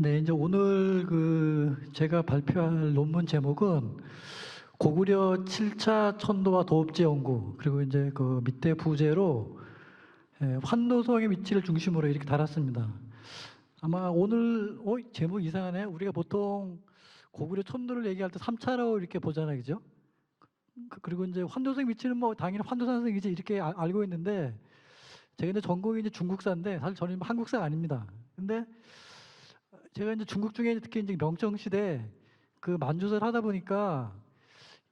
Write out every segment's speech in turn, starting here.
네, 이제 오늘 제가 발표할 논문 제목은 고구려 7차 천도와 도읍지 연구, 그리고 이제 그 밑에 부제로 환도성의 위치를 중심으로 이렇게 달았습니다. 아마 오늘 제목 이상하네. 우리가 보통 고구려 천도를 얘기할 때 3차로 이렇게 보잖아요, 그죠? 그리고 이제 환도성 위치는 뭐 당연히 환도산성이지 이렇게 알고 있는데, 제가 이제 전공이 이제 중국사인데 사실 저는 한국사가 아닙니다. 근데 제가 이제 중국 중에 특히 이제 명청 시대 그 만주사를 하다 보니까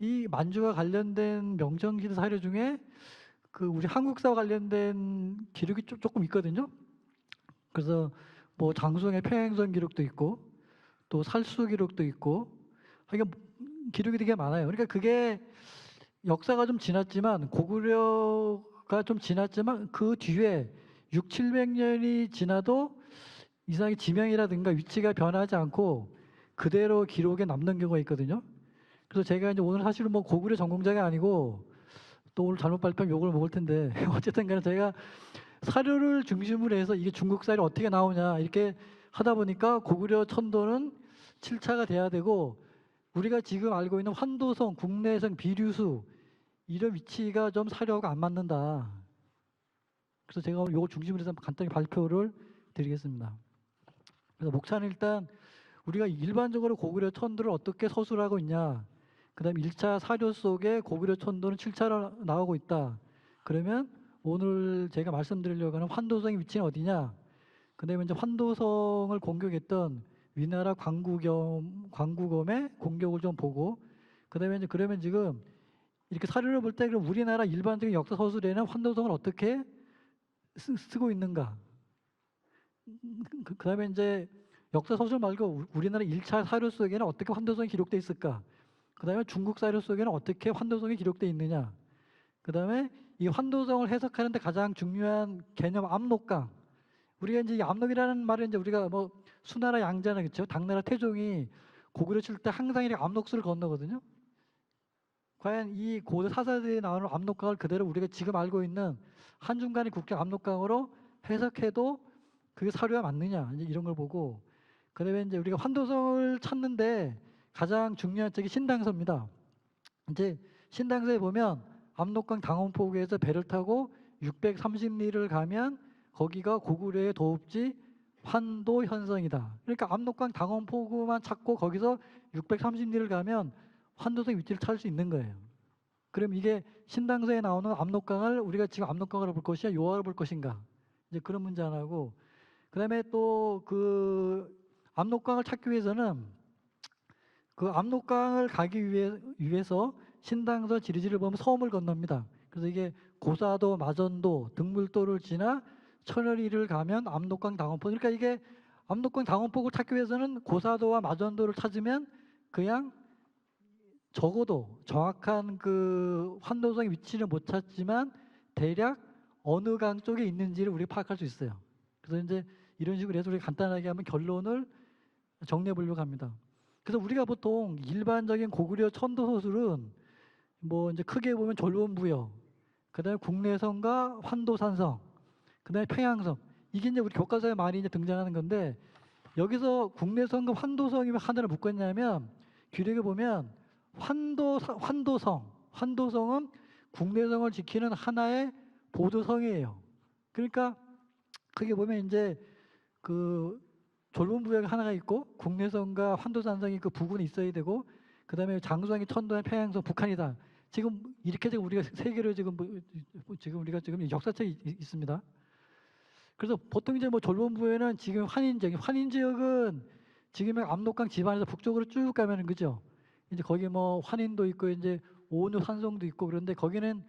이 만주와 관련된 명청 시대 사료 중에 그 우리 한국사와 관련된 기록이 조금 있거든요. 그래서 뭐 장수왕의 평행선 기록도 있고 또 살수 기록도 있고 하여간 기록이 되게 많아요. 그러니까 그게 역사가 좀 지났지만 고구려가 좀 지났지만 그 뒤에 6, 700년이 지나도 이상하게 지명이라든가 위치가 변하지 않고 그대로 기록에 남는 경우가 있거든요. 그래서 제가 이제 오늘 사실은 뭐 고구려 전공자가 아니고 또 오늘 잘못 발표하면 욕을 먹을 텐데 어쨌든 간에 제가 사료를 중심으로 해서 이게 중국 쌀이 어떻게 나오냐 이렇게 하다 보니까 고구려 천도는 7차가 돼야 되고 우리가 지금 알고 있는 환도성, 국내성, 비류수 이런 위치가 좀 사료하고 안 맞는다. 그래서 제가 오늘 이걸 중심으로 해서 간단히 발표를 드리겠습니다. 그래서 목차는 일단 우리가 일반적으로 고구려 천도를 어떻게 서술하고 있냐. 그 다음에 1차 사료 속에 고구려 천도는 7차로 나오고 있다. 그러면 오늘 제가 말씀드리려고 하는 환도성의 위치는 어디냐. 그 다음에 이제 환도성을 공격했던 위나라 광구검의 공격을 좀 보고 그 다음에 이제 그러면 지금 이렇게 사료를 볼 때 그럼 우리나라 일반적인 역사 서술에는 환도성을 어떻게 쓰고 있는가. 그 다음에 이제 역사 서술 말고 우리나라 1차 사료 속에는 어떻게 환도성이 기록되어 있을까? 그 다음에 중국 사료 속에는 어떻게 환도성이 기록되어 있느냐? 그 다음에 이 환도성을 해석하는데 가장 중요한 개념 압록강. 우리가 이제 이 압록이라는 말은 이제 우리가 뭐 수나라 양자나 그렇죠? 당나라 태종이 고구려 칠 때 항상 이렇게 압록수를 건너거든요. 과연 이 고대 사사들이 나오는 압록강을 그대로 우리가 지금 알고 있는 한중간의 국경 압록강으로 해석해도 그게 사료가 맞느냐 이제 이런 걸 보고 그다음에 이제 우리가 환도성을 찾는데 가장 중요한 책이 신당서입니다. 이제 신당서에 보면 압록강 당원포구에서 배를 타고 630리를 가면 거기가 고구려의 도읍지 환도현성이다. 그러니까 압록강 당원포구만 찾고 거기서 630리를 가면 환도성 위치를 찾을 수 있는 거예요. 그럼 이게 신당서에 나오는 압록강을 우리가 지금 압록강을 볼 것이냐 요하를 볼 것인가 이제 그런 문제 하나고 그다음에 또 그 압록강을 찾기 위해서는 그 압록강을 가기 위해서 신당서 지리지를 보면 섬을 건넙니다. 그래서 이게 고사도, 마전도, 등물도를 지나 천여리를 가면 압록강 당원포. 그러니까 이게 압록강 당원포를 찾기 위해서는 고사도와 마전도를 찾으면 그냥 적어도 정확한 그 환도성의 위치는 못 찾지만 대략 어느 강 쪽에 있는지를 우리가 파악할 수 있어요. 그래서 이제 이런 식으로 해서 우리가 간단하게 하면 결론을 정리해 보려고 합니다. 그래서 우리가 보통 일반적인 고구려 천도 서술은 뭐 이제 크게 보면 졸원부여, 그다음에 국내성과 환도산성, 그다음에 평양성 이게 이제 우리 교과서에 많이 이제 등장하는 건데 여기서 국내성과 환도성이면 하나를 묶었냐면 규례에 보면 환도성은 국내성을 지키는 하나의 보조성이에요. 그러니까 크게 보면 이제 그 졸본부여가 하나가 있고 국내성과 환도산성이 그 부근에 있어야 되고 그다음에 장수왕이 천도와 평양성 북한이다. 지금 이렇게 지금 우리가 세 개를 지금 지금 우리가 지금 역사책이 있습니다. 그래서 보통 이제 뭐 졸본부여는 지금 환인 지역은 지금의 압록강 지반에서 북쪽으로 쭉 가면은 그죠? 이제 거기 뭐 환인도 있고 이제 오누 산성도 있고 그런데 거기는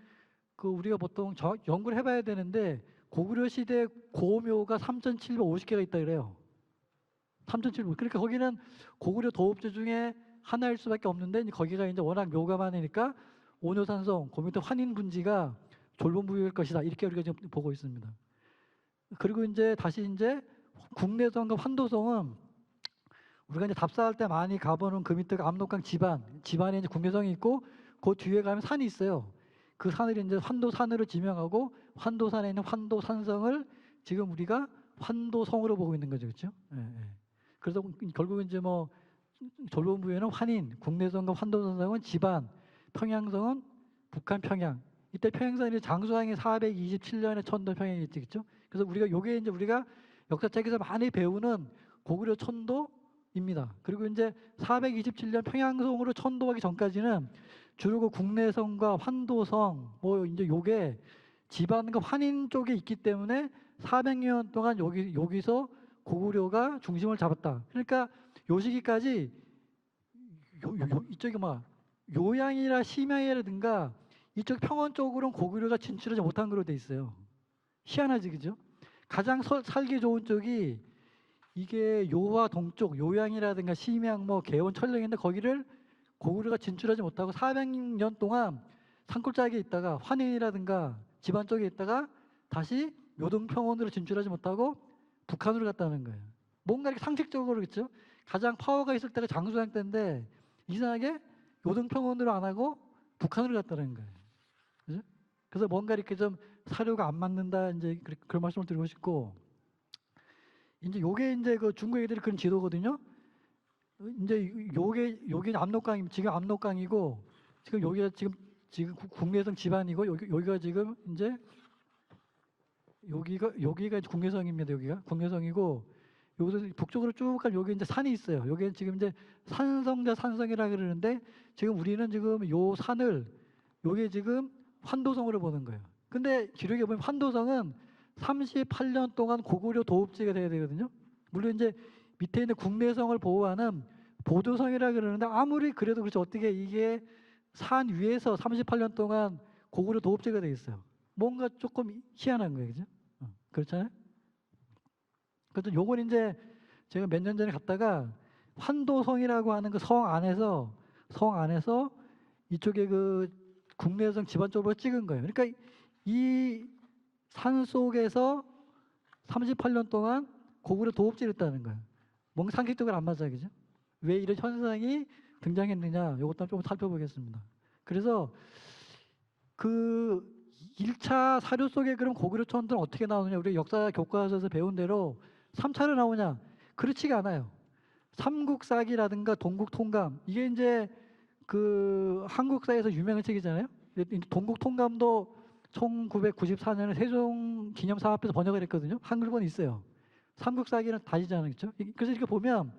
그 우리가 보통 연구를 해봐야 되는데 고구려 시대 고묘가 3,750개가 있다 그래요. 3,700. 그러니까 거기는 고구려 도읍지 중에 하나일 수밖에 없는데 이제 거기가 이제 워낙 묘가 많으니까 오묘산성, 그 밑에 환인 분지가 졸본부일 것이다. 이렇게 우리가 지금 보고 있습니다. 그리고 이제 다시 이제 국내성과 환도성은 우리가 이제 답사할 때 많이 가보는 그 밑에가 압록강 지반에 이제 국내성이 있고 그 뒤에 가면 산이 있어요. 그 산을 이제 환도산으로 지명하고 환도산에 있는 환도산성을 지금 우리가 환도성으로 보고 있는 거죠, 그렇죠? 예, 예. 그래서 결국은 이제 뭐 졸본부에는 환인, 국내성과 환도성은 지반, 평양성은 북한 평양. 이때 평양성이 장수왕이 427년에 천도 평양이 있겠죠. 그래서 우리가 요게 이제 우리가 역사책에서 많이 배우는 고구려 천도입니다. 그리고 이제 427년 평양성으로 천도하기 전까지는 주로 그 국내성과 환도성 뭐 이제 요게 지반과 환인 쪽에 있기 때문에 400년 동안 여기서 고구려가 중심을 잡았다. 그러니까 요 시기까지 이쪽이 뭐 요양이나 심양이라든가 이쪽 평원 쪽으로는 고구려가 진출하지 못한 걸로 돼 있어요. 희한하지, 그죠? 가장 살기 좋은 쪽이 이게 요와 동쪽, 요양이라든가 심양, 뭐 개원, 천령인데 거기를 고구려가 진출하지 못하고 400년 동안 산골짜기에 있다가 환인이라든가 집안 쪽에 있다가 다시 요동평원으로 진출하지 못하고 북한으로 갔다는 거예요. 뭔가 이렇게 상식적으로 그렇죠? 가장 파워가 있을 때가 장수왕 때인데 이상하게 요동평원으로 안 하고 북한으로 갔다는 거예요. 그죠? 그래서 뭔가 이렇게 좀 사료가 안 맞는다 이제 그런 말씀을 드리고 싶고 이제 요게 이제 그 중국 애들이 그런 지도거든요. 이제 요게 압록강 지금 압록강이고 지금 여기가 지금 국내성 지반이고 여기가 지금 이제 여기가 이제 국내성입니다. 여기가 국내성이고 여기서 북쪽으로 쭉 가면 여기 이제 산이 있어요. 여기 지금 이제 산성자 산성이라 그러는데 지금 우리는 지금 요 산을 요게 지금 환도성으로 보는 거예요. 근데 기록에 보면 환도성은 38년 동안 고구려 도읍지가 돼야 되거든요. 물론 이제 밑에 있는 국내성을 보호하는 보도성이라 그러는데 아무리 그래도 그렇지 어떻게 이게 산 위에서 38년 동안 고구려 도읍지가 돼 있어요. 뭔가 조금 희한한 거예요, 그죠? 그렇잖아요. 그래서 요건 이제 제가 몇 년 전에 갔다가 환도성이라고 하는 그 성 안에서 이쪽에 그 국내성 지반 쪽으로 찍은 거예요. 그러니까 이 산 속에서 38년 동안 고구려 도읍지를 했다는 거예요. 뭔가 상식적으로 안 맞아, 그죠? 왜 이런 현상이 등장했느냐, 이것도 좀 살펴보겠습니다. 그래서 그 1차 사료 속에 그럼 고구려 천도는 어떻게 나오느냐, 우리 역사 교과서에서 배운 대로 3차로 나오냐? 그렇지가 않아요. 삼국사기라든가 동국통감, 이게 이제 그 한국사에서 유명한 책이잖아요. 동국통감도 1994년에 세종기념사업회에서 번역을 했거든요. 한글본이 있어요. 삼국사기는 다지잖아요, 그렇죠? 그래서 이렇게 보면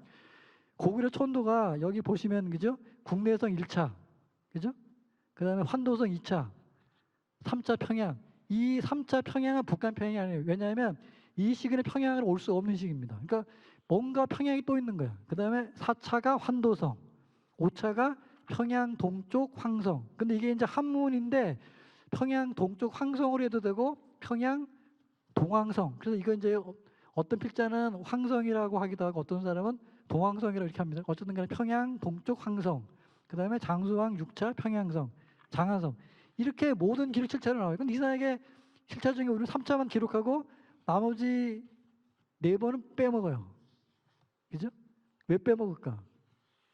고구려 천도가 여기 보시면 그죠? 국내성 1차, 그죠? 그다음에 환도성 2차, 3차 평양. 이 3차 평양은 북한 평양이 아니에요. 왜냐하면 이 시기는 평양으로 올 수 없는 시기입니다. 그러니까 뭔가 평양이 또 있는 거야. 그다음에 4차가 환도성, 5차가 평양 동쪽 황성. 근데 이게 이제 한문인데 평양 동쪽 황성으로 해도 되고 평양 동황성. 그래서 이거 이제 어떤 필자는 황성이라고 하기도 하고 어떤 사람은 동황성이라고 이렇게 합니다. 어쨌든 간에 평양 동쪽 황성. 그다음에 장수왕 6차 평양성, 장안성. 이렇게 모든 기록 7차로 나와요. 근데 이상하게 7차 중에 우리는 3차만 기록하고 나머지 4번은 빼먹어요. 그죠? 왜 빼먹을까?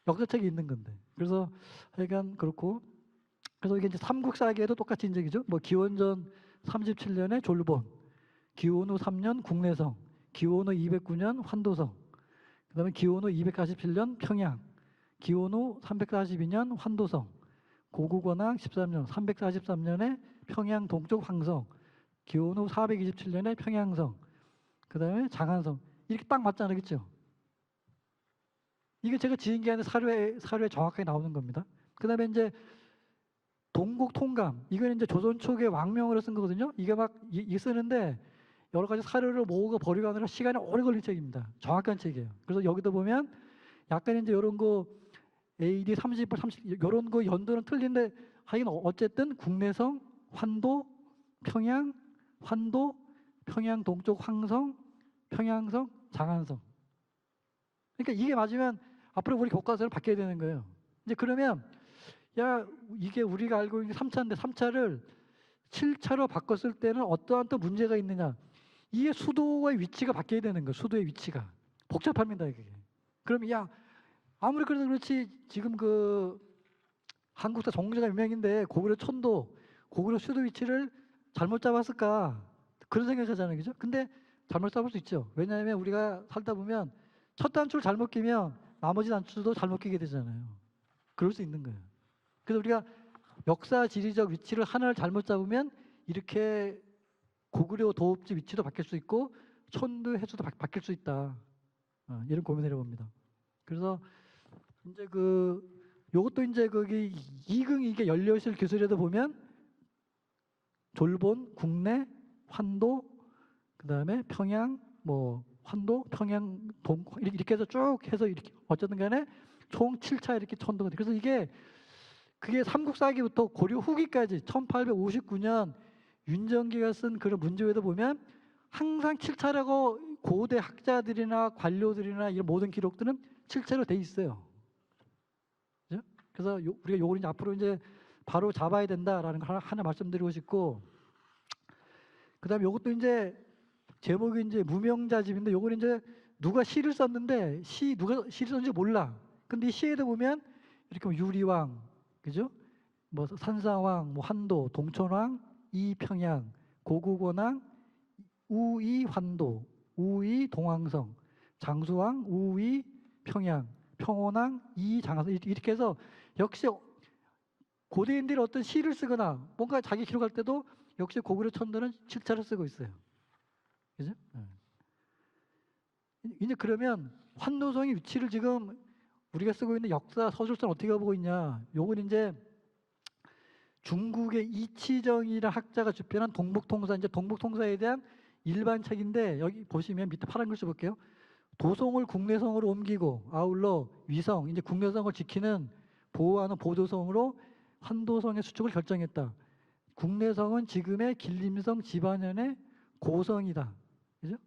역사책에 있는 건데. 그래서 하여간 그렇고 그래서 이게 이제 삼국사기에도 똑같이 이제 그죠? 뭐 기원전 37년에 졸본, 기원 후 3년 국내성, 기원 후 209년 환도성, 그다음에 기원 후 247년 평양, 기원 후 342년 환도성, 고구권왕 13년, 343년에 평양 동쪽 황성, 기원 후 427년에 평양성, 그다음에 장안성. 이렇게 딱 맞잖아요, 그렇죠? 이게 제가 지은 게 아니라 사료에 정확하게 나오는 겁니다. 그다음에 이제 동국통감, 이건 이제 조선 초기의 왕명으로 쓴 거거든요. 이게 막 쓰는데 여러 가지 사료를 모으고 버리고 하느라 시간이 오래 걸린 책입니다. 정확한 책이에요. 그래서 여기도 보면 약간 이제 이런 거 AD 30, 30 이런 거 연도는 틀린데 하여간 어쨌든 국내성, 환도, 평양, 환도, 평양 동쪽 황성, 평양성, 장안성. 그러니까 이게 맞으면 앞으로 우리 교과서를 바뀌어야 되는 거예요. 이제 그러면 야 이게 우리가 알고 있는 3차인데 3차를 7차로 바꿨을 때는 어떠한 또 문제가 있느냐. 이게 수도의 위치가 바뀌어야 되는 거예요. 수도의 위치가. 복잡합니다. 이게. 그럼 야 아무리 그래도 그렇지 지금 그 한국사 정제가 유명인데 고구려 천도, 고구려 수도 위치를 잘못 잡았을까 그런 생각하잖아요. 그죠? 근데 잘못 잡을 수 있죠. 왜냐하면 우리가 살다 보면 첫 단추를 잘못 끼면 나머지 단추도 잘못 끼게 되잖아요. 그럴 수 있는 거예요. 그래서 우리가 역사 지리적 위치를 하나를 잘못 잡으면 이렇게 고구려 도읍지 위치도 바뀔 수 있고 천도 해수도 바뀔 수 있다. 이런 고민을 해봅니다. 그래서 이제 요것도 이제 거기 이긍 이게 연료실 기술에도 보면 졸본, 국내, 환도, 그다음에 평양, 뭐 환도, 평양, 이렇게 해서 쭉 해서 이렇게 어쨌든 간에 총 7차 이렇게 천도가 돼. 그래서 그게 삼국사기부터 고려 후기까지 1859년 윤정기가 쓴 그런 문제에도 보면 항상 7차라고 고대 학자들이나 관료들이나 이런 모든 기록들은 7차로 돼 있어요. 그죠? 그래서 우리가 요걸 이제 앞으로 이제 바로 잡아야 된다라는 걸 하나 말씀드리고 싶고, 그다음에 요것도 이제 제목이 이제 무명자집인데 요걸 이제 누가 시를 썼는데 누가 시를 썼는지 몰라. 근데 이 시에도 보면 이렇게 뭐 유리왕, 그죠? 뭐 산상왕, 뭐 환도, 동천왕, 이평양, 고국원왕, 우이환도, 우이동왕성, 장수왕, 우이평양, 평원왕, 이장하성 이렇게 해서 역시 고대인들이 어떤 시를 쓰거나 뭔가 자기 기록할 때도 역시 고구려 천도는 7차를 쓰고 있어요. 그죠? 이제 그러면 환도성의 위치를 지금 우리가 쓰고 있는 역사 서술서는 어떻게 보고 있냐? 요건 이제 중국의 이치정이라는 학자가 집필한 동북통사, 이제 동북통사에 대한 일반 책인데 여기 보시면 밑에 파란 글씨 볼게요. 도성을 국내성으로 옮기고 아울러 위성, 이제 국내성을 지키는 보호하는 보도성으로 환도성의 수축을 결정했다. 국내성은 지금의 길림성 집안현의 고성이다. 그죠?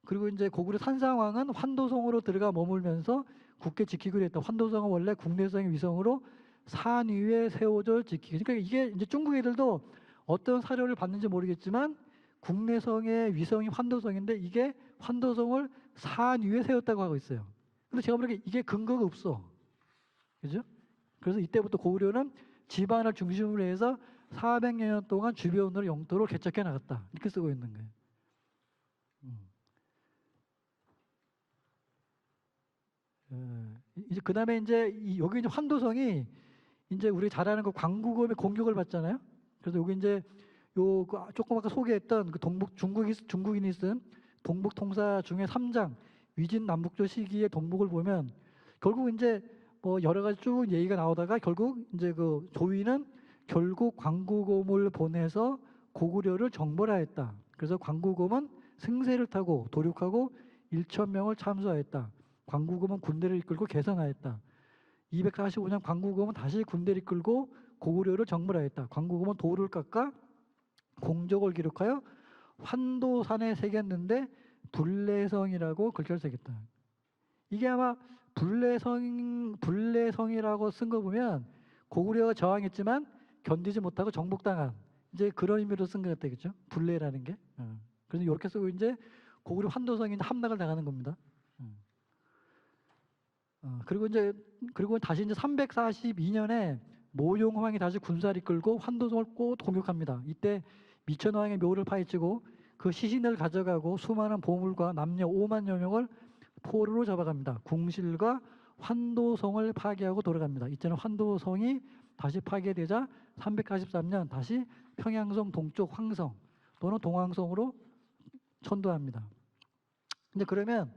그리고 이제 고구려 산상왕은 환도성으로 들어가 머물면서 굳게 지키기로 했다. 환도성은 원래 국내성의 위성으로 산 위에 세워져 지키기. 그러니까 이게 이제 중국 애들도 어떤 사료를 받는지 모르겠지만 국내성의 위성이 환도성인데 이게 환도성을 산 위에 세웠다고 하고 있어요. 근데 제가 보기에 이게 근거가 없어. 그죠? 그래서 이때부터 고구려는 집안을 중심으로 해서 400년 동안 주변으로 영토를 개척해 나갔다. 이렇게 쓰고 있는 거예요. 이제 그 다음에 이제 여기 이제 환도성이 이제 우리 잘 아는 그 광구검의 공격을 받잖아요. 그래서 여기 이제 조금 아까 소개했던 그 중국인이 쓴 동북통사 중에 3장 위진 남북조 시기의 동북을 보면 결국 이제 뭐 여러 가지 쭉 얘기가 나오다가 결국 이제 그 조위는 결국 광구검을 보내서 고구려를 정벌하였다. 그래서 광구검은 승세를 타고 도륙하고 1,000명을 참수하였다. 광구검은 군대를 이끌고 개성하였다. 245년 광구검은 다시 군대를 이끌고 고구려를 정벌하였다. 광구검은 돌을 깎아 공적을 기록하여 환도산에 새겼는데 불례성이라고 글자를 새겼다. 이게 아마 불례성이라고 쓴 거 보면 고구려가 저항했지만 견디지 못하고 정복당한 이제 그런 의미로 쓴 것 같다, 그죠? 불례라는 게. 그래서 이렇게 쓰고 이제 고구려 환도성이 함락을 당하는 겁니다. 그리고 다시 이제 342년에 모용왕이 다시 군사를 이끌고 환도성을 꼭 공격합니다. 이때 미천왕의 묘를 파헤치고 그 시신을 가져가고 수많은 보물과 남녀 5만여 명을 포로로 잡아갑니다. 궁실과 환도성을 파괴하고 돌아갑니다. 이때는 환도성이 다시 파괴되자 343년 다시 평양성 동쪽 황성 또는 동황성으로 천도합니다. 근데 그러면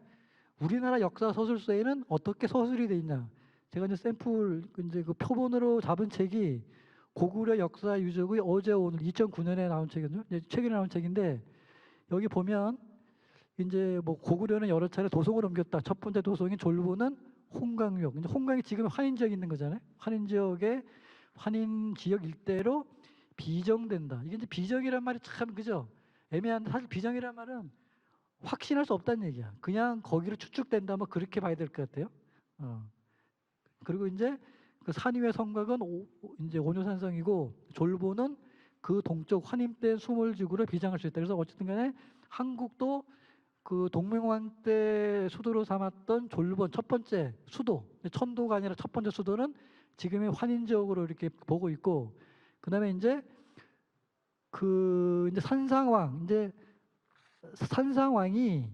우리나라 역사 서술서에는 어떻게 서술이 돼 있냐? 제가 이제 샘플 이제 그 표본으로 잡은 책이 고구려 역사 유적의 어제 오늘 2009년에 나온 책이거든요. 최근에 나온 책인데 여기 보면 이제 뭐 고구려는 여러 차례 도성을 옮겼다. 첫 번째 도성인 졸부는 홍강역. 이제 홍강이 지금 환인 지역에 있는 거잖아요. 환인 지역 일대로 비정된다. 이게 이제 비정이란 말이 참 그죠? 애매한데 사실 비정이란 말은 확신할 수 없다는 얘기야. 그냥 거기로 추측된다. 뭐 그렇게 봐야 될 것 같아요. 그리고 이제 그 산 위의 성곽은 이제 온효산성이고 졸보는 그 동쪽 환임된 수몰지구를 비장할 수 있다. 그래서 어쨌든 간에 한국도 그 동맹왕 때 수도로 삼았던 졸본 첫 번째 수도, 천도가 아니라 첫 번째 수도는 지금의 환인 지역으로 이렇게 보고 있고, 그다음에 이제 이제 산상왕이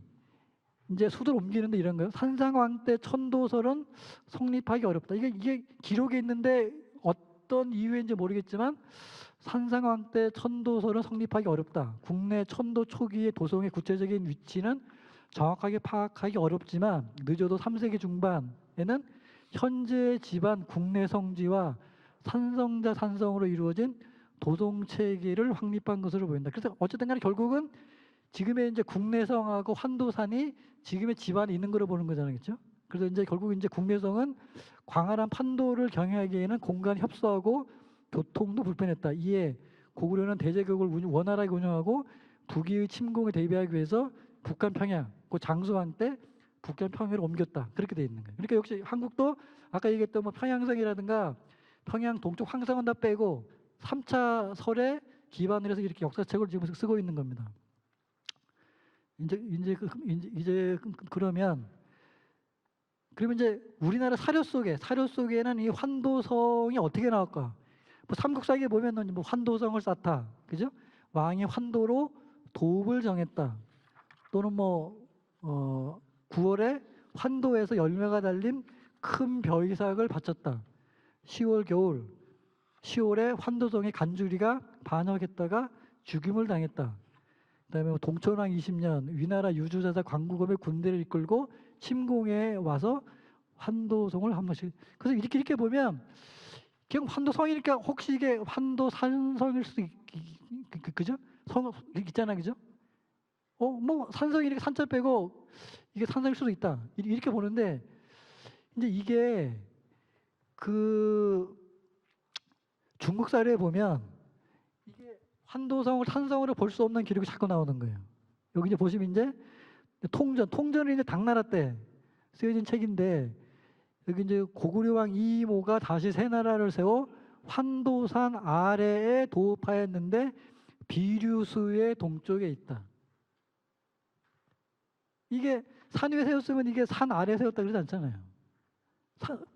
이제 수도를 옮기는데 이런 거예요. 산상왕 때 천도설은 성립하기 어렵다. 이게 기록에 있는데 어떤 이유인지 모르겠지만 산상왕 때 천도설은 성립하기 어렵다. 국내 천도 초기의 도성의 구체적인 위치는 정확하게 파악하기 어렵지만 늦어도 3세기 중반에는 현재 집안 국내 성지와 산성자 산성으로 이루어진 도성 체계를 확립한 것으로 보인다. 그래서 어쨌든 간에 결국은 지금의 이제 국내성하고 환도산이 지금의 집안에 있는 거로 보는 거잖아요. 그렇죠? 그래서 이제 결국 이제 국내성은 광활한 판도를 경영하기에는 공간이 협소하고 교통도 불편했다. 이에 고구려는 대제국을 원활하게 운영하고 북위의 침공에 대비하기 위해서 북한 평양, 그 장수왕 때 북한 평양으로 옮겼다. 그렇게 돼 있는 거예요. 그러니까 역시 한국도 아까 얘기했던 뭐 평양성이라든가 평양 동쪽 황성은 다 빼고 3차 설에 기반을 해서 이렇게 역사책을 지금 쓰고 있는 겁니다. 이제 그러면 이제 우리나라 사료 속에는 이 환도성이 어떻게 나올까? 뭐 삼국사기에 보면은 뭐 환도성을 쌓다, 그죠? 왕이 환도로 도읍을 정했다. 또는 9월에 환도에서 열매가 달린 큰 벼이삭을 바쳤다. 10월 겨울, 10월에 환도성의 간주리가 반역했다가 죽임을 당했다. 그다음에 동천왕 20년 위나라 유주자자 광구검의 군대를 이끌고 침공에 와서 환도성을 한 번씩. 그래서 이렇게 보면 그냥 환도성이니까 혹시 이게 환도산성일 수도 그죠? 성 있잖아, 그죠? 뭐 산성이 이렇게 산자 빼고 이게 산성일 수도 있다. 이렇게 보는데 이제 이게 그 중국 사례에 보면 이게 환도성을 산성으로 볼 수 없는 기록이 자꾸 나오는 거예요. 여기 이제 보시면 이제 통전은 이제 당나라 때 쓰여진 책인데 여기 이제 고구려 왕 이모가 다시 새 나라를 세워 환도산 아래에 도읍하였는데 비류수의 동쪽에 있다. 이게 산 위에 세웠으면 이게 산 아래에 세웠다 그러지 않잖아요.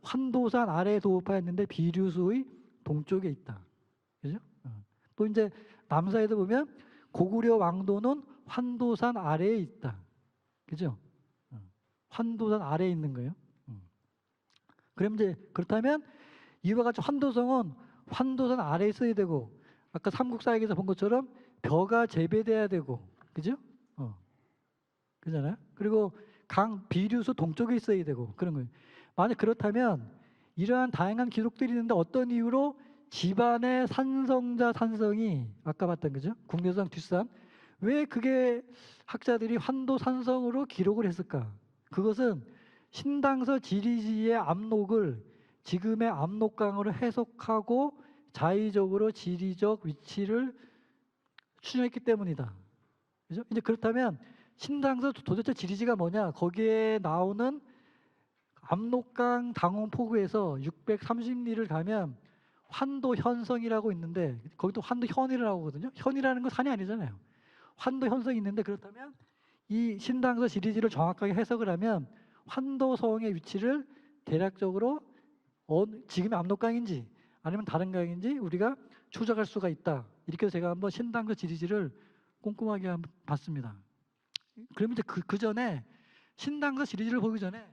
환도산 아래에 도읍하였는데 비류수의 동쪽에 있다. 그죠? 또 이제 남사에도 보면 고구려 왕도는 환도산 아래에 있다. 그죠? 환도산 아래에 있는 거예요. 그럼 이제 그렇다면 이와 같이 환도성은 환도산 아래에 있어야 되고 아까 삼국사역에서 본 것처럼 벼가 재배돼야 되고 그죠? 그잖아요. 그리고 강 비류수 동쪽에 있어야 되고 그런 거예요. 만약 그렇다면 이러한 다양한 기록들이 있는데 어떤 이유로 집안의 산성자 산성이 아까 봤던 거죠? 국내성 뒷산 왜 그게 학자들이 환도산성으로 기록을 했을까? 그것은 신당서 지리지의 압록을 지금의 압록강으로 해석하고 자의적으로 지리적 위치를 추정했기 때문이다. 그죠? 이제 그렇다면 신당서 도대체 지리지가 뭐냐? 거기에 나오는 압록강 당원포구에서 630리를 가면 환도현성이라고 있는데 거기도 환도현이라고 하거든요. 현이라는 건 산이 아니잖아요. 환도현성이 있는데 그렇다면 이 신당서 지리지를 정확하게 해석을 하면 환도성의 위치를 대략적으로 지금의 압록강인지 아니면 다른 강인지 우리가 추적할 수가 있다. 이렇게 해서 제가 한번 신당서 지리지를 꼼꼼하게 한번 봤습니다. 그러면 이제 그 전에 신당서 지리지를 보기 전에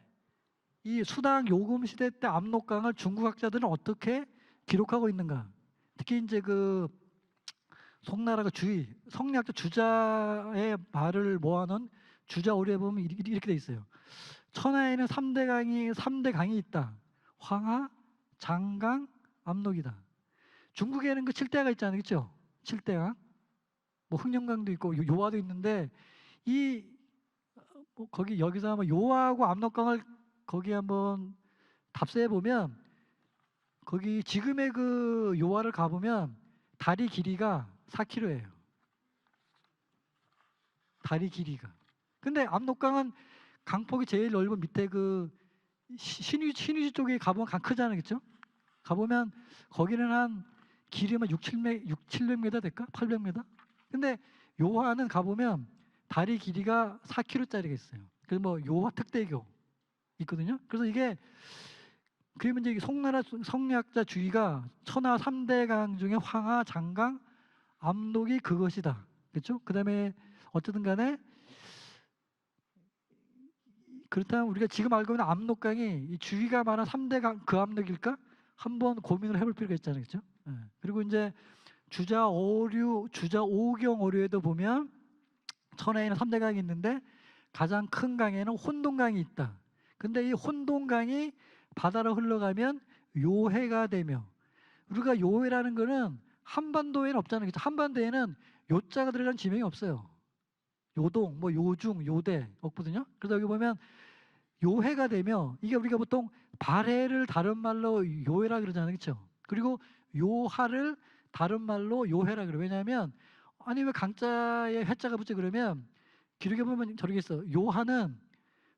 이 수당 요금 시대 때 압록강을 중국 학자들은 어떻게 기록하고 있는가? 특히 이제 그 송나라가 성리학자 주자의 말을 모아놓은 주자 오류에 보면 이렇게 돼 있어요. 천하에는 3대 강이 있다. 황하, 장강, 압록이다. 중국에는 그 7대가 있잖아요, 그렇죠? 7대강. 뭐 흥령강도 있고 요하도 있는데 여기서 한번 요하고 압록강을 거기 한번 답세해 보면 거기 지금의 그 요하를 가보면 다리 길이가 4km예요. 다리 길이가. 근데 압록강은 강폭이 제일 넓은 밑에 그 신의주 쪽에 가보면 강 크잖아요, 그렇죠? 가보면 거기는 한 길이면 700m 될까? 800m? 근데 요하는 가보면 다리 길이가 4km짜리가 있어요. 그래서 뭐 요하 특대교 있거든요. 그래서 이게 그러면 이제 송나라 성리학자 주의가 천하 3대강 중에 황하, 장강, 압록이 그것이다. 그렇죠? 그다음에 어쨌든 간에 그렇다면 우리가 지금 알고 있는 압록강이 이 주위가 많은 3대 강 그 압록일까? 한번 고민을 해볼 필요가 있잖아요, 그렇죠? 예. 그리고 이제 주자 오경 오류에도 보면 천하에는 3대 강이 있는데 가장 큰 강에는 혼동강이 있다. 근데 이 혼동강이 바다로 흘러가면 요해가 되며, 우리가 요해라는 거는 한반도에는 없잖아요, 그렇죠? 한반도에는 요자가 들어간 지명이 없어요. 요동, 뭐 요중, 요대 없거든요. 그래서 여기 보면 요해가 되며, 이게 우리가 보통 발해를 다른 말로 요해라 그러잖아요, 그렇죠? 그리고 요하를 다른 말로 요해라 그래요. 왜냐하면 아니 왜 강자에 해자가 붙지 그러면 기록에 보면 저렇게 있어. 요하는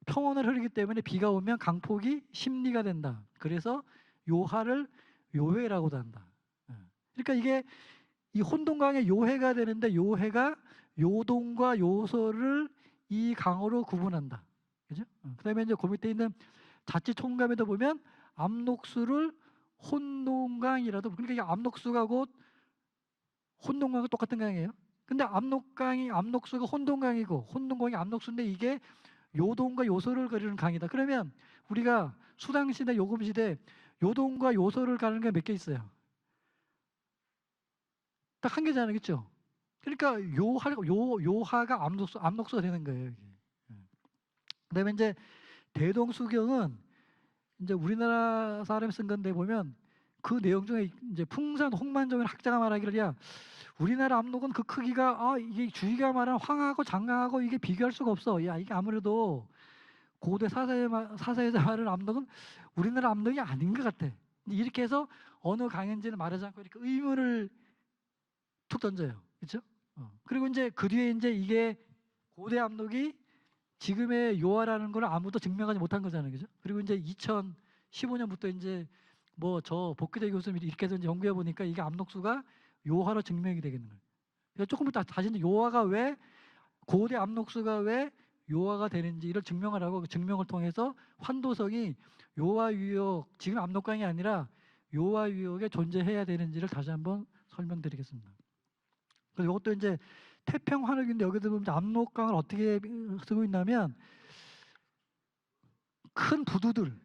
평원을 흐르기 때문에 비가 오면 강폭이 심리가 된다. 그래서 요하를 요해라고도 한다. 예. 그러니까 이게 이 혼동강의 요해가 되는데 요해가 요동과 요소를 이 강으로 구분한다. 그죠? 그다음에 이제 그 밑에 있는 자치총감에도 보면 압록수를 혼동강이라도, 그러니까 이 압록수가 곧 혼동강과 똑같은 강이에요. 근데 압록수가 혼동강이고 혼동강이 압록수인데 이게 요동과 요소를 가리는 강이다. 그러면 우리가 수당시대 요금시대 요동과 요소를 가리는 게 몇 개 있어요? 딱 한 개잖아요, 그렇죠? 그러니까 요하가 압록수가 되는 거예요. 여기. 그다음에 이제 대동수경은 이제 우리나라 사람이 쓴 건데 보면 그 내용 중에 이제 풍산 홍만종이라는 학자가 말하기를, 야 우리나라 압록은 그 크기가 이게 주위가 말하는 황하고 장강하고 이게 비교할 수가 없어. 야 이게 아무래도 고대 사사에서 말하는 압록은 우리나라 압록이 아닌 것 같아. 이렇게 해서 어느 강인지는 말하지 않고 이렇게 의문을 툭 던져요. 그렇죠? 그리고 이제 그 뒤에 이제 이게 고대 압록이 지금의 요하라는 걸 아무도 증명하지 못한 거잖아요, 그죠? 그리고 이제 2015년부터 이제 뭐 저 복귀대 교수님이 이렇게 해서 이제 연구해 보니까 이게 압록수가 요하로 증명이 되겠는 거예요. 그러니까 조금 이따 다시 이제 요하가 왜 고대 압록수가 왜 요하가 되는지를 증명하라고, 그 증명을 통해서 환도성이 요하 유역, 지금 압록강이 아니라 요하 유역에 존재해야 되는지를 다시 한번 설명드리겠습니다. 그리고 이것도 이제 태평 환흑인데 여기도 보면 압록강을 어떻게 쓰고 있냐면 큰 부두들,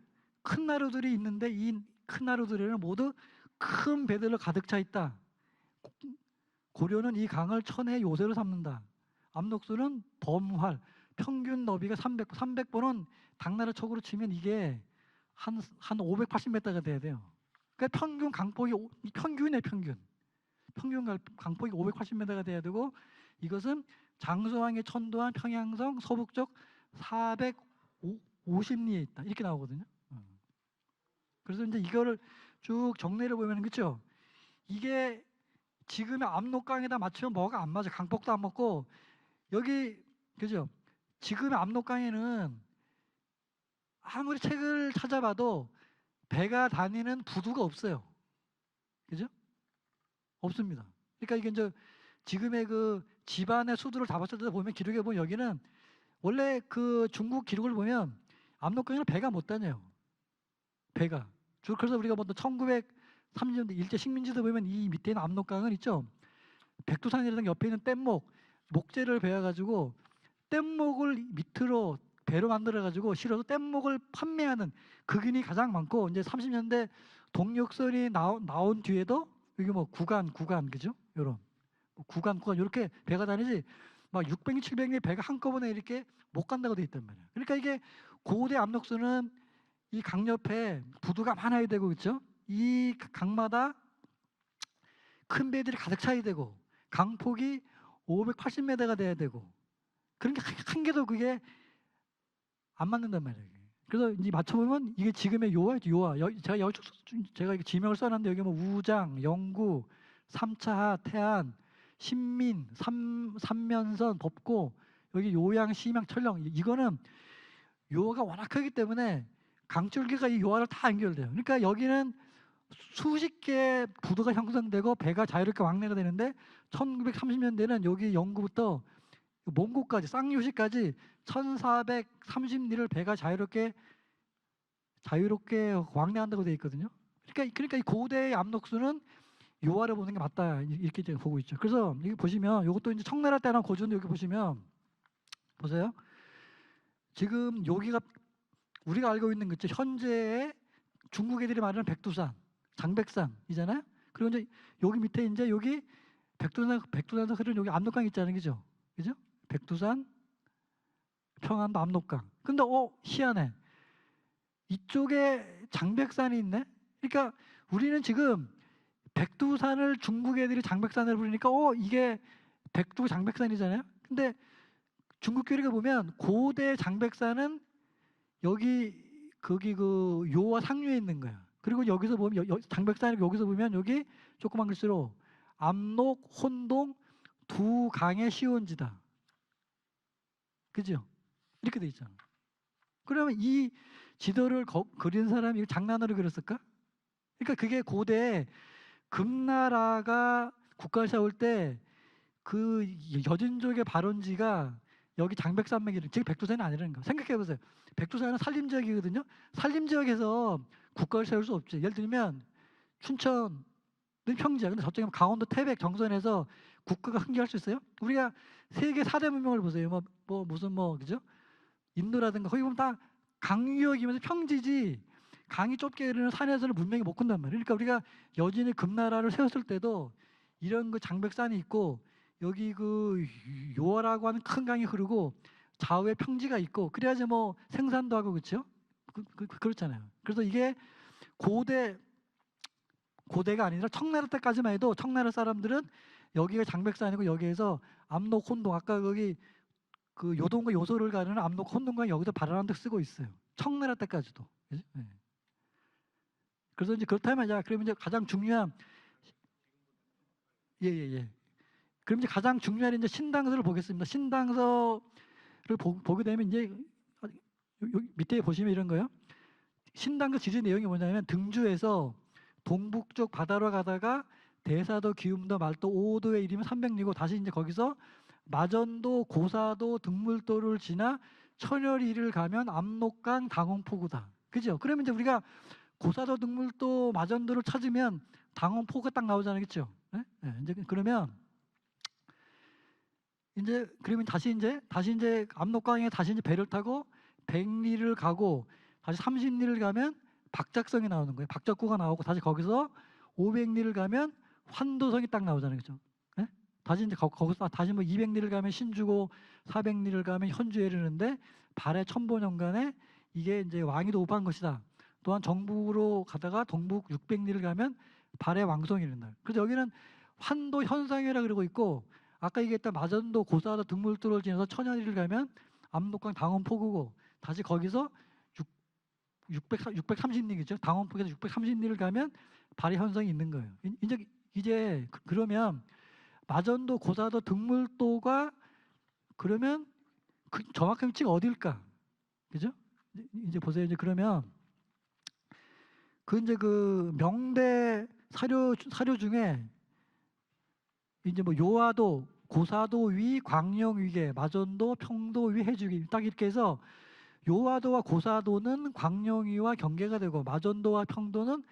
큰 나루들이 있는데 이 큰 나루들에는 모두 큰 배들로 가득 차 있다. 고려는 이 강을 천의 요새로 삼는다. 압록수는 범활, 평균 너비가 300번은 당나라 척으로 치면 이게 한 580m가 돼야 돼요. 그러니까 평균 강폭이 평균의 평균. 강폭이 580m가 돼야 되고, 이것은 장수왕의 천도한 평양성 서북쪽 450리에 있다. 이렇게 나오거든요. 그래서 이제 이거를 쭉 정리를 보면, 그렇죠? 이게 지금의 압록강에다 맞추면 뭐가 안 맞아. 강폭도 안 맞고 여기, 그죠? 지금의 압록강에는 아무리 책을 찾아봐도 배가 다니는 부두가 없어요. 그죠? 없습니다. 그러니까 이게 이제 지금의 그 집안의 수두를 다 봤을 때 보면 기록에 보면 여기는 원래 그 중국 기록을 보면 압록강에는 배가 못 다녀요. 배가. 그래서 우리가 뭐 1930년대 일제 식민지도 보면 이 밑에 있는 압록강은 있죠. 백두산이라는 옆에 있는 뗏목, 목재를 베어가지고 뗏목을 밑으로 배로 만들어가지고 실어서 뗏목을 판매하는 극인이 가장 많고, 이제 30년대 동력선이 나온 뒤에도 여기 뭐 구간 그죠? 요런 구간 이렇게 배가 다니지 막 600리 700리 배가 한꺼번에 이렇게 못 간다고 돼 있단 말이에요. 그러니까 이게 고대 압록수는 이 강 옆에 부두가 많아야 되고, 그렇죠? 이 강마다 큰 배들이 가득 차야 되고 강폭이 580m가 돼야 되고, 그러니까 한 개도 그게 안 맞는단 말이에요. 그래서 이제 맞춰보면 이게 지금의 요하. 제가 이렇게 지명을 써놨는데 여기 뭐 우장, 영구, 삼차하, 태안, 신민, 삼면선, 법고, 여기 요양, 심양, 철령, 이거는 요하가 워낙 크기 때문에 강줄기가 이 요하를 다 연결돼요. 그러니까 여기는 수십 개의 부두가 형성되고 배가 자유롭게 왕래가 되는데 1930년대는 여기 영구부터 몽고까지 쌍요시까지 1430리를 배가 자유롭게 왕래한다고 되어 있거든요. 그러니까 이 고대의 압록수는 요하를 보는 게 맞다, 이렇게 제가 보고 있죠. 그래서 여기 보시면 이것도 이제 청나라 때랑 고조인데 여기 보시면 보세요. 지금 여기가 우리가 알고 있는 거죠. 현재의 중국 애들이 말하는 백두산, 장백산이잖아요. 그리고 이제 여기 밑에 이제 여기 백두산에서 흐르는 여기 압록강 있잖아요, 그죠? 그죠? 백두산, 평안도 압록강. 근데 희한해. 이쪽에 장백산이 있네. 그러니까 우리는 지금 백두산을 중국 애들이 장백산을 부르니까 이게 백두 장백산이잖아요. 근데 중국 교리가 보면 고대 장백산은 거기 그 요와 상류에 있는 거야. 그리고 여기서 보면 장백산이 여기서 보면 여기 조그만 글씨로 압록, 혼동 두 강의 시원지다. 그죠? 이렇게 돼 있잖아. 그러면 이 지도를 그린 사람이 이거 장난으로 그렸을까? 그러니까 그게 고대 금나라가 국가를 세울 때 그 여진족의 발원지가 여기 장백산맥이 즉 백두산이 아니라는 거. 생각해 보세요. 백두산은 산림지역이거든요. 산림지역에서 국가를 세울 수 없지. 예를 들면 춘천은 평지야. 근데 저쪽에 강원도 태백 정선에서 국가가 흥겨할 수 있어요? 우리가 세계 4대 문명을 보세요. 무슨 그죠? 인도라든가 거기 보면 다 강유역이면서 평지지. 강이 좁게 흐르는 산에서는 문명이 못 큰단 말이에요. 그러니까 우리가 여진이 금나라를 세웠을 때도 이런 그 장백산이 있고 여기 그 요하라고 하는 큰 강이 흐르고 좌우에 평지가 있고 그래야지 생산도 하고 그렇죠? 그렇잖아요. 그래서 이게 고대가 아니라 청나라 때까지만 해도 청나라 사람들은 여기가 장백산이고 여기에서 압록, 혼동 아까 거기 그 요동과 요소를 가르는 압록, 혼동강 여기서 발언한다고 쓰고 있어요. 청나라 때까지도. 네. 그래서 이제 그렇다면 그러면 이제 가장 중요한 예. 그럼 이제 가장 중요한 이제 신당서를 보겠습니다. 신당서를 보게 되면 이제 여기 밑에 보시면 이런 거요. 신당서 지리 내용이 뭐냐면 등주에서 동북쪽 바다로 가다가 대사도, 기움도, 말도, 오도에 이르면 300리고 다시 이제 거기서 마전도, 고사도, 등물도를 지나 천여리를 가면 압록강, 당원포구다. 그죠? 그러면 이제 우리가 고사도, 등물도, 마전도를 찾으면 당원포구가 딱 나오잖아요, 그렇죠? 네? 이제 그러면 그러면 다시 이제 압록강에 다시 이제 배를 타고 100리를 가고 다시 30리를 가면 박작성이 나오는 거예요. 박작구가 나오고 다시 거기서 500리를 가면 환도성이 딱 나오잖아요, 그렇죠? 네? 다시 이제 거기서 다시 200리를 가면 신주고 400리를 가면 현주에 이르는데 발해 천보년간에 이게 이제 왕이 도읍한 것이다. 또한 정북으로 가다가 동북 600리를 가면 발해 왕성이 이르는 날. 그래서 여기는 환도 현상이라 그러고 있고 아까 얘기했던 마전도, 고사도, 등물도를 지나서 천연리를 가면 압록강 당원포구고 다시 거기서 630리겠죠. 당원포구에서 630리를 가면 발해 현상이 있는 거예요. 이제 그러면 마전도, 고사도, 등물도가 그러면 정확한 위치가 어딜까? 그죠? 이제 보세요. 이제 그러면 그 명대 사료 중에 이제 요하도, 고사도 위, 광령 위계, 마전도, 평도 위, 해주기 딱 이렇게 해서 요하도와 고사도는 광령위와 경계가 되고 마전도와 평도는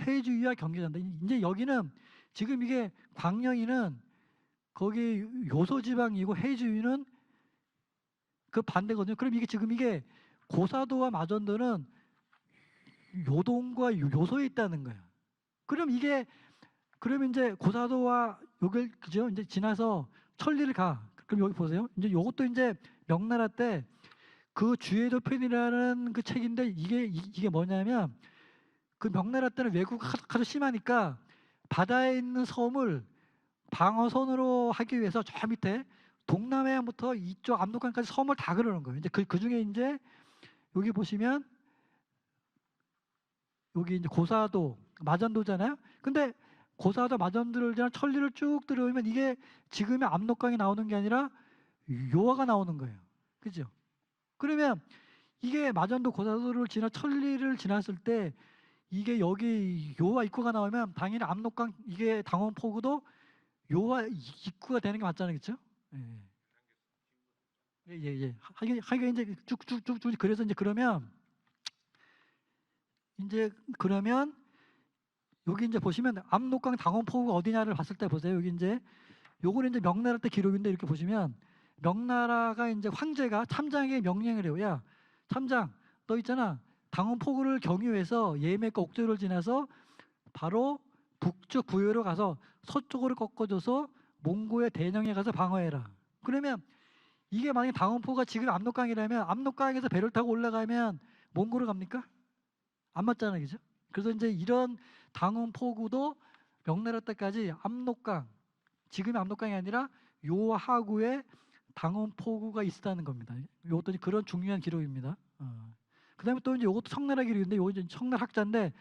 해주위와 경계된다. 이제 여기는 지금 이게 광령위는 거기 요소지방이고 해주위는 그 반대거든요. 그럼 이게 고사도와 마전도는 요동과 요소에 있다는 거예요. 그러면 이제 고사도와 요걸 그죠? 이제 지나서 천리를 가. 그럼 여기 보세요. 이제 요것도 이제 명나라 때 그 주해도 편이라는 그 책인데 이게 뭐냐면 그 명나라 때는 왜구가 하도 심하니까 바다에 있는 섬을 방어선으로 하기 위해서 저 밑에 동남해안부터 이쪽 압록강까지 섬을 다 그러는 거예요. 이제 그 중에 이제 여기 보시면 여기 이제 고사도, 마전도잖아요. 근데 고사도, 마전도를 지나 천리를 쭉 들어오면 이게 지금의 압록강이 나오는 게 아니라 요하가 나오는 거예요. 그죠? 그러면 이게 마전도, 고사도를 지나 천리를 지났을 때 이게 여기 요하 입구가 나오면 당연히 압록강 이게 당원포구도 요하 입구가 되는 게 맞잖아요, 그렇죠? 예. 하긴 이제 쭉쭉쭉 그래서 이제 그러면 여기 이제 보시면 압록강 당원포구가 어디냐를 봤을 때 보세요. 여기 이제 요거는 이제 명나라 때 기록인데 이렇게 보시면 명나라가 이제 황제가 참장에게 명령을 해요. 야, 참장, 너 있잖아. 당원포구를 경유해서 예맥과 옥저를 지나서 바로 북쪽 부여로 가서 서쪽으로 꺾어줘서 몽고의 대령에 가서 방어해라. 그러면 이게 만약에 당원포구가 지금 압록강이라면 압록강에서 배를 타고 올라가면 몽고로 갑니까? 안 맞잖아요, 그죠? 그래서 이제 이런 당원포구도 명나라 때까지 압록강, 지금의 압록강이 아니라 요 하구에 당원포구가 있었다는 겁니다. 이것도 그런 중요한 기록입니다. 그다음에 또 이제 이것도 청나라 기록인데, 요거 이제 청나라 학자인데,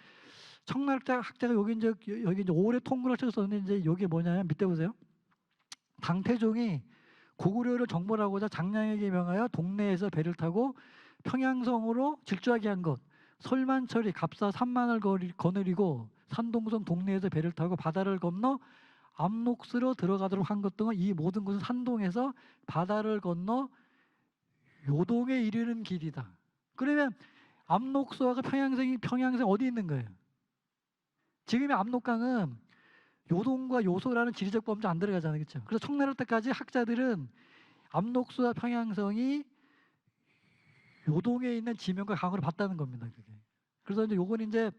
청나라 학자가 여기 이제 오래 통굴을 쳤었는데, 이제 여기 뭐냐면 밑에 보세요. 당태종이 고구려를 정벌하고자 장량에게 명하여 동네에서 배를 타고 평양성으로 질주하게 한 것. 설만철이 갑사 3만을 거느리고 산동성 동네에서 배를 타고 바다를 건너 압록수로 들어가도록 한 것 등은 이 모든 것은 산동에서 바다를 건너 요동에 이르는 길이다. 그러면 압록수와 평양성 어디 있는 거예요? 지금의 압록강은 요동과 요소라는 지리적 범주 안 들어가잖아요, 그렇죠? 그래서 청나라 때까지 학자들은 압록수와 평양성이 요동에 있는 지명과 강으로 봤다는 겁니다, 그게. 그래서 이제 요건 이제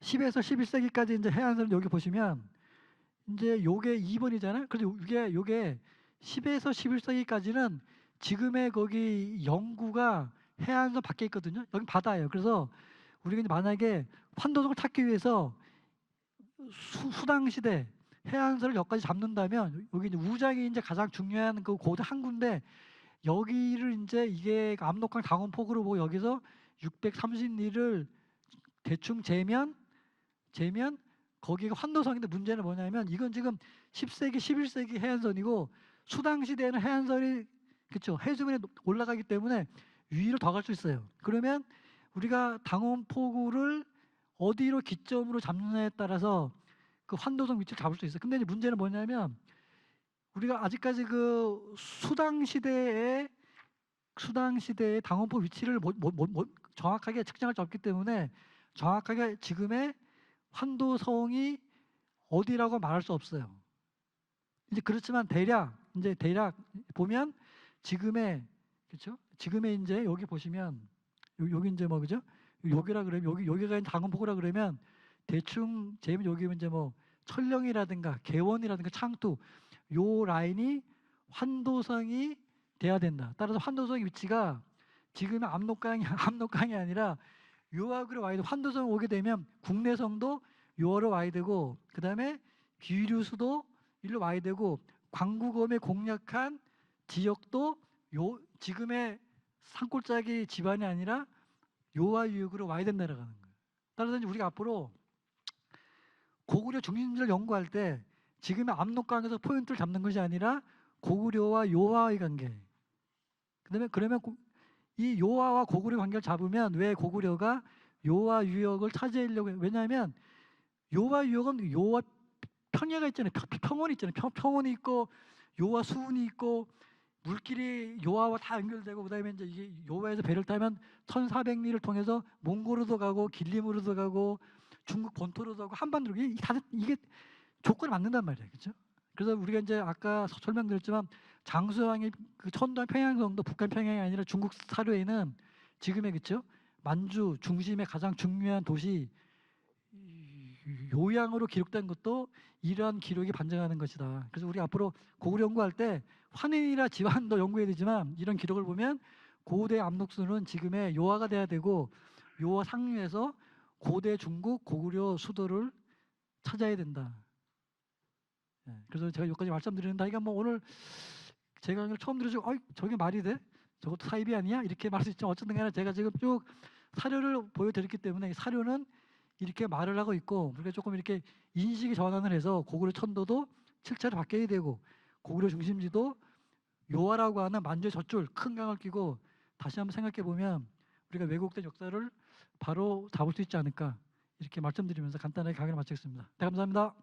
10에서 11세기까지 이제 해안선을 여기 보시면 이제 요게 2번이잖아요. 그래서 요게 10에서 11세기까지는 지금의 거기 영구가 해안선 밖에 있거든요. 여기 바다예요. 그래서 우리가 이제 만약에 환도성을 찾기 위해서 수당시대 해안선을 여기까지 잡는다면 여기 이제 우장이 이제 가장 중요한 그 고대 항구인데, 여기를 이제 이게 압록강 당원포구로 보고 여기서 630리를 대충 재면 거기가 환도성인데, 문제는 뭐냐면 이건 지금 10세기 11세기 해안선이고 수당 시대에는 해안선이 그렇죠, 해수면에 올라가기 때문에 위로 더 갈 수 있어요. 그러면 우리가 당원포구를 어디로 기점으로 잡느냐에 따라서 그 환도성 위치를 잡을 수 있어요. 근데 이제 문제는 뭐냐면 우리가 아직까지 그 수당 시대의 당원포 위치를 정확하게 측정할 수 없기 때문에 정확하게 지금의 환도성이 어디라고 말할 수 없어요. 이제 그렇지만 대략 보면 지금의 그렇죠? 지금의 이제 여기 보시면 여기 이제 뭐 그죠? 여기라 그러면 여기가 이제 당원포구라 그러면 대충 재면 여기 이제 뭐 철령이라든가 개원이라든가 창두 요 라인이 환도성이 돼야 된다. 따라서 환도성의 위치가 지금의 압록강이 아니라 요하구로 와야 돼. 환도성 오게 되면 국내성도 요하로 와야 되고, 그 다음에 귀류수도 일로 와야 되고, 광구검에 공략한 지역도 요 지금의 산골짜기 집안이 아니라 요하 유역으로 와야 된다는 거예요. 따라서 이제 우리가 앞으로 고구려 중심지를 연구할 때 지금의 압록강에서 포인트를 잡는 것이 아니라 고구려와 요하의 관계. 그러면 이 요하와 고구려 관계를 잡으면 왜 고구려가 요하 유역을 차지하려고 해요? 왜냐하면 요하 유역은 요하 평야가 있잖아요. 평원이 있잖아요. 평원이 있고 요하 수운이 있고 물길이 요하와 다 연결되고, 그다음에 이제 이게 요하에서 배를 타면 1,400리를 통해서 몽골로도 가고 길림으로도 가고 중국 본토로도 가고 한반도로 이게 조건이 맞는단 말이에요, 그렇죠? 그래서 우리가 이제 아까 설명드렸지만 장수왕의 그 천도한 평양성도 북한 평양이 아니라 중국 사료에는 지금의 그렇죠? 만주 중심의 가장 중요한 도시 요양으로 기록된 것도 이러한 기록이 반증하는 것이다. 그래서 우리 앞으로 고구려 연구할 때 환인이나 지환도 연구해야 되지만 이런 기록을 보면 고대 압록수는 지금의 요하가 돼야 되고 요하 상류에서 고대 중국 고구려 수도를 찾아야 된다. 그래서 제가 여기까지 말씀드리는데, 이게 뭐 오늘 제가 처음 들으시고 저게 말이 돼? 저것도 사입이 아니야? 이렇게 말할 수 있지만 어쨌든 간에 제가 지금 쭉 사료를 보여드렸기 때문에 사료는 이렇게 말을 하고 있고, 우리가 조금 이렇게 인식이 전환을 해서 고구려 천도도 7차로 바뀌어야 되고 고구려 중심지도 요하라고 하는 만주의 젖줄 큰 강을 끼고 다시 한번 생각해 보면 우리가 왜곡된 역사를 바로 잡을 수 있지 않을까, 이렇게 말씀드리면서 간단하게 강의를 마치겠습니다. 네, 감사합니다.